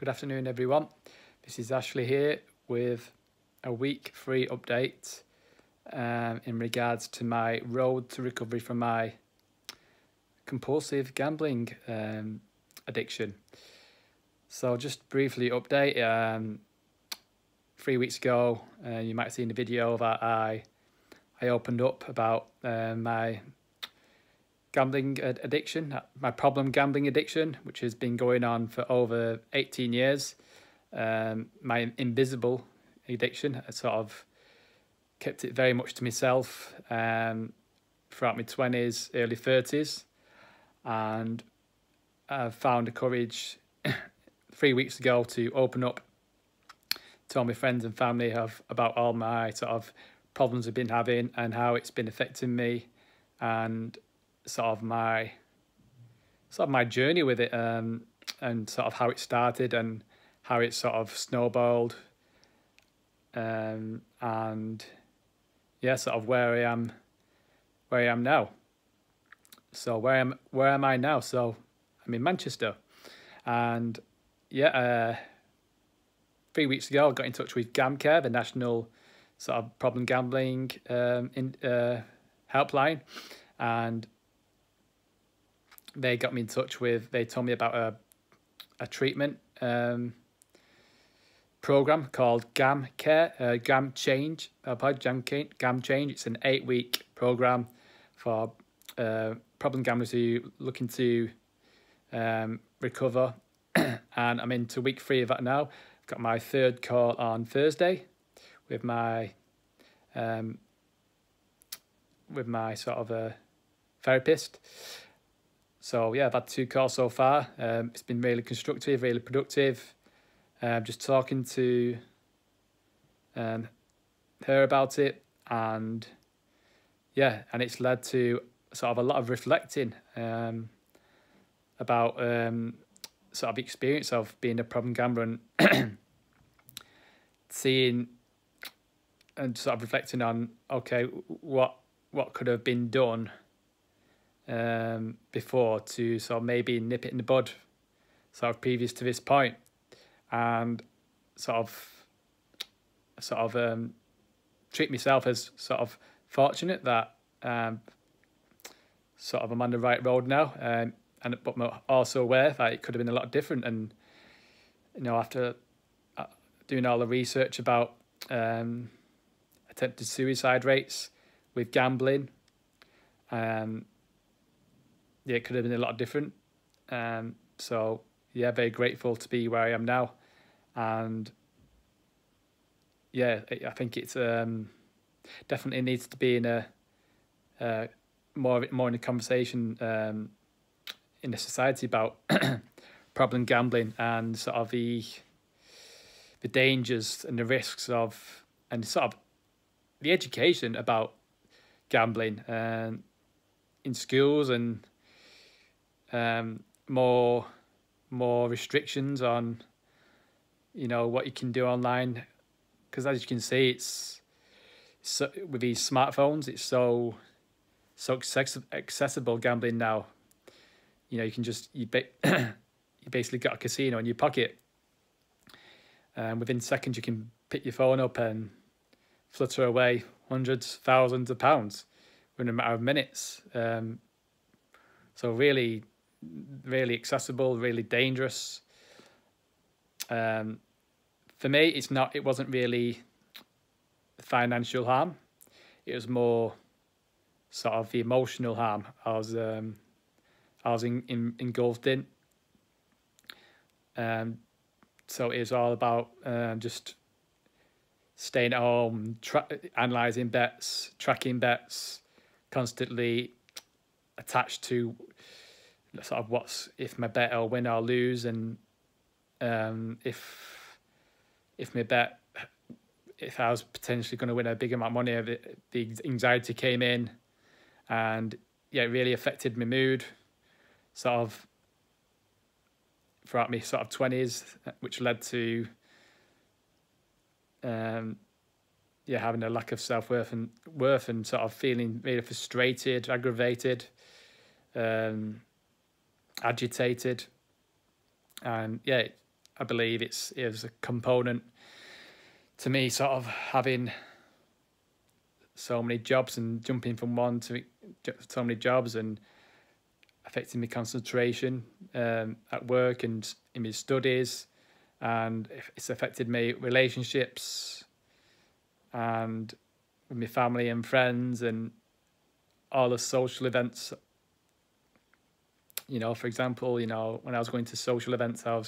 Good afternoon, everyone. This is Ashley here with a week 3 update in regards to my road to recovery from my compulsive gambling addiction. So just briefly update, 3 weeks ago, you might have seen the video that I opened up about my gambling addiction, my problem gambling addiction, which has been going on for over 18 years. My invisible addiction, I sort of kept it very much to myself throughout my 20s, early 30s. And I found the courage 3 weeks ago to open up to all my friends and family about all my sort of problems I've been having and how it's been affecting me, and sort of my journey with it, and sort of how it started and how it sort of snowballed, and yeah, sort of where I am now. So where am I now? So I'm in Manchester, and yeah, 3 weeks ago I got in touch with GamCare, the national sort of problem gambling helpline, and they got me in touch with, they told me about a treatment program called GamCare, Gam Change. Gam Change. It's an 8-week program for problem gamblers who looking to recover, and I'm into week 3 of that now. I've got my 3rd call on Thursday with my sort of a therapist. So yeah, I've had 2 calls so far. It's been really constructive, really productive. Just talking to her about it, and yeah, and it's led to sort of a lot of reflecting about sort of the experience of being a problem gambler, and seeing and sort of reflecting on, okay, what could have been done before to sort of maybe nip it in the bud, sort of previous to this point, and sort of treat myself as sort of fortunate that sort of I'm on the right road now, but I'm also aware that it could have been a lot different. And you know, after doing all the research about attempted suicide rates with gambling, yeah, it could have been a lot different. So yeah, very grateful to be where I am now, and yeah, I think it's definitely needs to be in a more in a conversation in the society about problem gambling, and sort of the dangers and the risks of, and sort of the education about gambling in schools, and more restrictions on, you know, what you can do online, because as you can see, it's so, with these smartphones, it's so accessible gambling now. You know, you can just you basically got a casino in your pocket, and within seconds you can pick your phone up and flutter away hundreds, thousands of pounds within a matter of minutes. So really accessible, really dangerous. For me, it wasn't really financial harm. It was more sort of the emotional harm I was engulfed in. So it was all about just staying at home, analysing bets, tracking bets, constantly attached to sort of if my bet will win or lose, and if I was potentially going to win a big amount of money, the anxiety came in, and yeah, it really affected my mood, sort of throughout my sort of 20s, which led to having a lack of self-worth and sort of feeling really frustrated, aggravated, agitated, and yeah, I believe it was a component to me sort of having so many jobs and jumping from one to so many jobs and affecting my concentration at work and in my studies, and it's affected my relationships and with my family and friends and all the social events. For example, when I was going to social events, I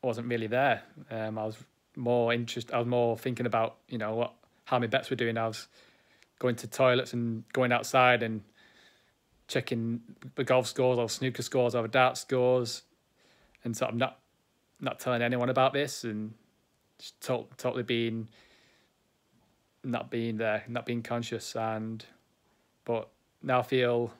wasn't really there. I was more thinking about, how my bets were doing. I was going to toilets and going outside and checking the golf scores or snooker scores or dart scores, and sort of not telling anyone about this, and just totally not being there, not being conscious. But now I feel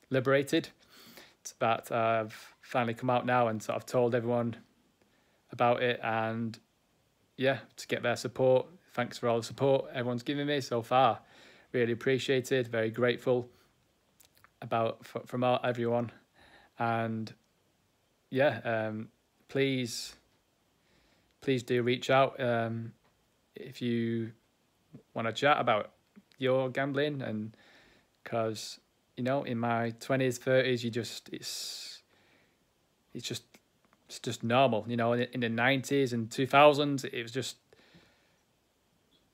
liberated that I've finally come out now and sort of told everyone about it, and to get their support. Thanks for all the support everyone's given me so far. Really appreciated, very grateful from everyone. And please do reach out if you want to chat about your gambling, and because in my 20s, 30s, it's just normal. In the 90s and 2000s, it was just,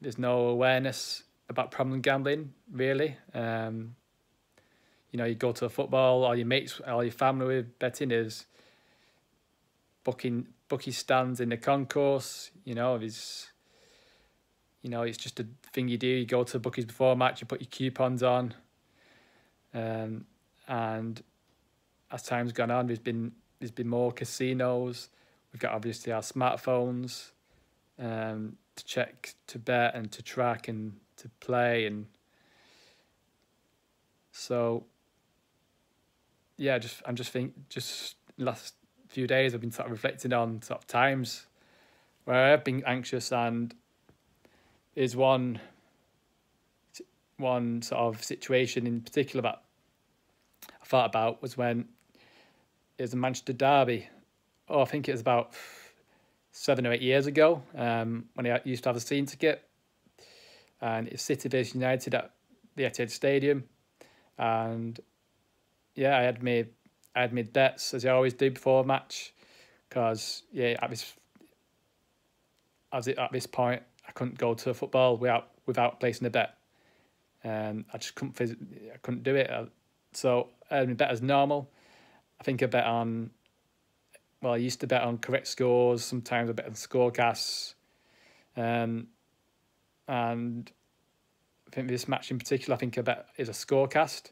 there's no awareness about problem gambling, really. You go to a football, all your mates, all your family with betting is bookie stands in the concourse. It's just a thing you do. You go to bookies before a match, you put your coupons on. And as time's gone on, there's been more casinos. We've got obviously our smartphones to check, to bet, and to track, and to play. And so just last few days I've been sort of reflecting on sort of times where I've been anxious, and is one sort of situation in particular that I thought about was when it was a Manchester derby. I think it was about 7 or 8 years ago, when I used to have a season ticket, and it's City vs United at the Etihad Stadium. And I had made bets, as I always do before a match, because at this point I couldn't go to a football without placing a bet. I just couldn't do it. So I had my bet as normal. I think I bet on, I used to bet on correct scores. Sometimes I bet on scorecasts. And I think this match in particular, I think I bet is a scorecast.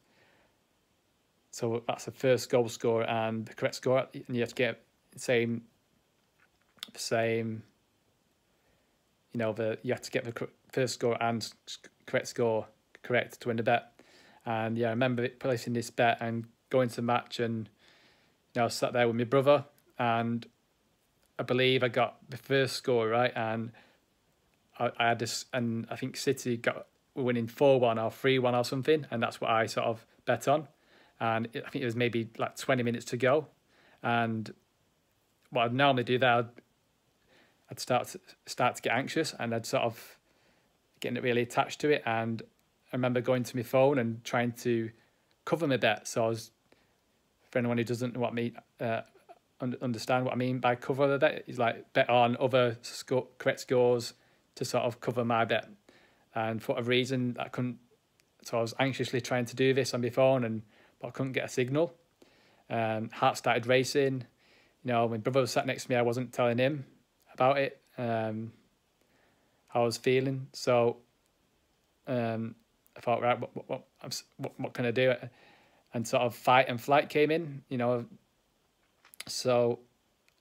So that's the first goal score and the correct score, and you have to get the same. You have to get the first score and correct score correct to win the bet. And I remember placing this bet and going to the match, and I sat there with my brother, and I believe I got the first score right, and I had this, and I think City were winning 4-1 or 3-1 or something, and that's what I sort of bet on. And I think it was maybe like 20 minutes to go, and what I'd normally do there, I'd start to get anxious, and I'd sort of getting really attached to it. And I remember going to my phone and trying to cover my bet. So for anyone who doesn't know what understand what I mean by cover the bet, is like bet on other correct scores to sort of cover my bet. And for a reason I couldn't, so I was anxiously trying to do this on my phone, but I couldn't get a signal. Heart started racing. My brother was sat next to me. I wasn't telling him about it, how I was feeling. So I thought, right, what can I do? And sort of fight and flight came in, So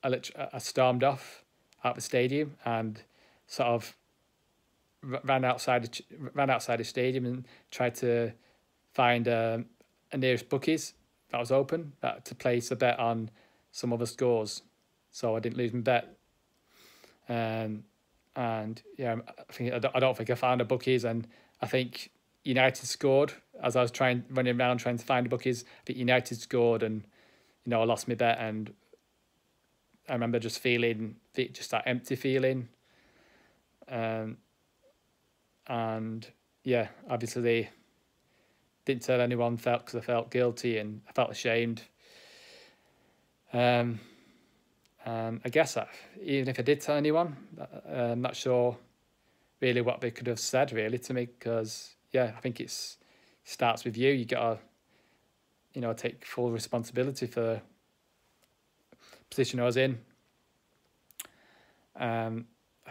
I stormed off out the stadium and sort of ran outside the stadium and tried to find a nearest bookies that was open to place a bet on some other scores, so I didn't lose my bet. And I don't think I found the bookies, and I think United scored as I was running around trying to find the bookies. I think United scored, and I lost my bet, and I remember just feeling just that empty feeling, and yeah, obviously they didn't tell anyone, because I felt guilty and I felt ashamed. And I guess that even if I did tell anyone, I'm not sure really what they could have said really to me, because yeah, I think it starts with you. You gotta, take full responsibility for the position I was in. I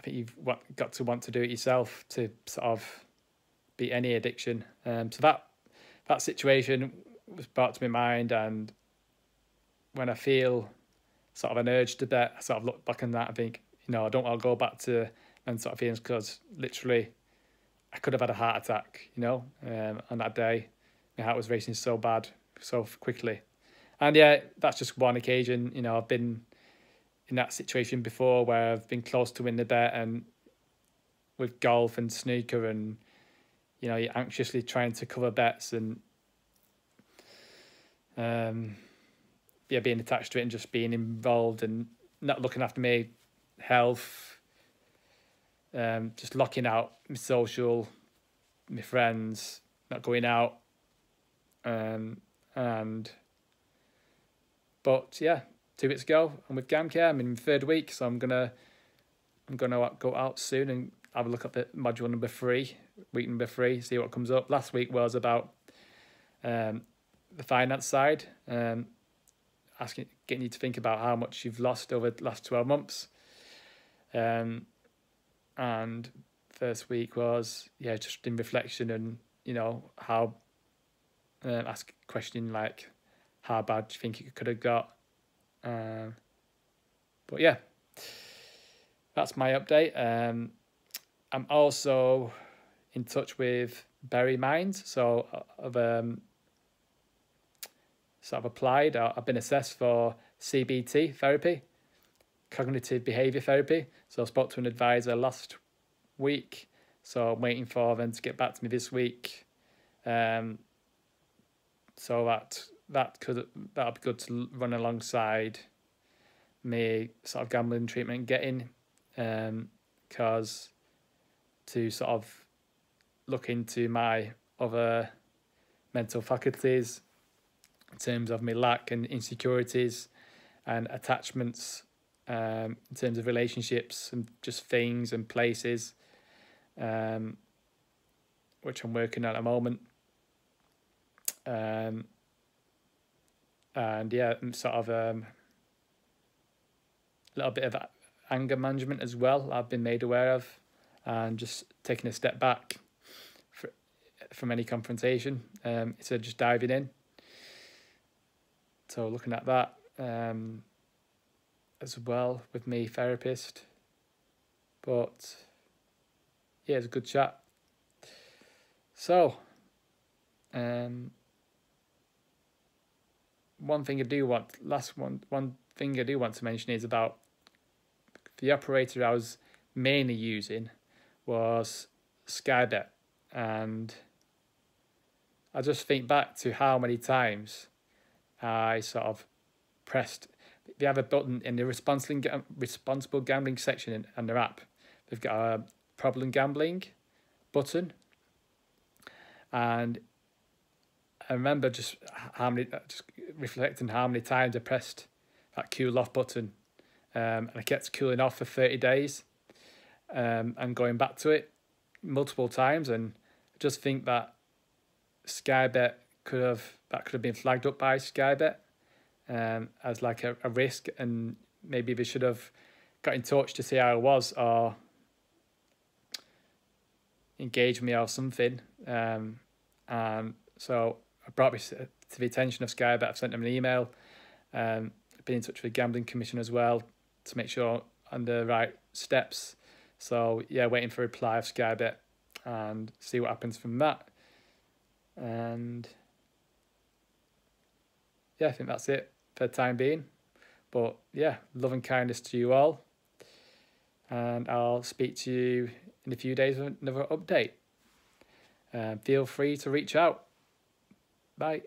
think you've got to want to do it yourself to sort of beat any addiction. So that situation was brought to my mind, and when I feel sort of an urge to bet, I sort of look back on that and think, I don't want to go back to them sort of feelings, because literally I could have had a heart attack, on that day. My heart was racing so bad, so quickly. And yeah, that's just one occasion. I've been in that situation before where I've been close to win the bet, and with golf and snooker, and you're anxiously trying to cover bets, and being attached to it and just being involved and not looking after my health, just locking out my social, my friends, not going out, but yeah, 2 weeks ago I'm with GamCare. I'm in my 3rd week, so I'm gonna go out soon and have a look at the module number 3, week number 3, see what comes up. Last week was about the finance side, getting you to think about how much you've lost over the last 12 months. And first week was just in reflection, and how ask a question like, how bad do you think it could have got? But yeah, that's my update. I'm also in touch with Berry Minds, so I've sort of applied. I've been assessed for CBT therapy, cognitive behaviour therapy. So I spoke to an advisor last week, so I'm waiting for them to get back to me this week. So that'll be good to run alongside me sort of gambling treatment getting, because to sort of look into my other mental faculties in terms of my lack and insecurities and attachments, in terms of relationships and just things and places, which I'm working on at the moment. And yeah, sort of a little bit of anger management as well I've been made aware of, and just taking a step back from any confrontation, instead of just diving in. So looking at that as well with me therapist. But yeah, it's a good chat. So one thing I do want to mention is about the operator I was mainly using was Sky Bet, and I just think back to how many times I sort of pressed. They have a button in the responsible gambling section in their app. They've got a problem gambling button, and I remember just reflecting how many times I pressed that cool off button, and I kept cooling off for 30 days, and going back to it multiple times. And I just think that Sky Bet could have been flagged up by Sky Bet as like a risk, and maybe they should have got in touch to see how I was, or engage me or something. And so I brought this to the attention of Sky Bet. I've sent them an email. I've been in touch with the Gambling Commission as well to make sure on the right steps. So yeah, waiting for a reply of Sky Bet and see what happens from that. And yeah, I think that's it for the time being. But yeah, love and kindness to you all. And I'll speak to you in a few days with another update. Feel free to reach out. Bye.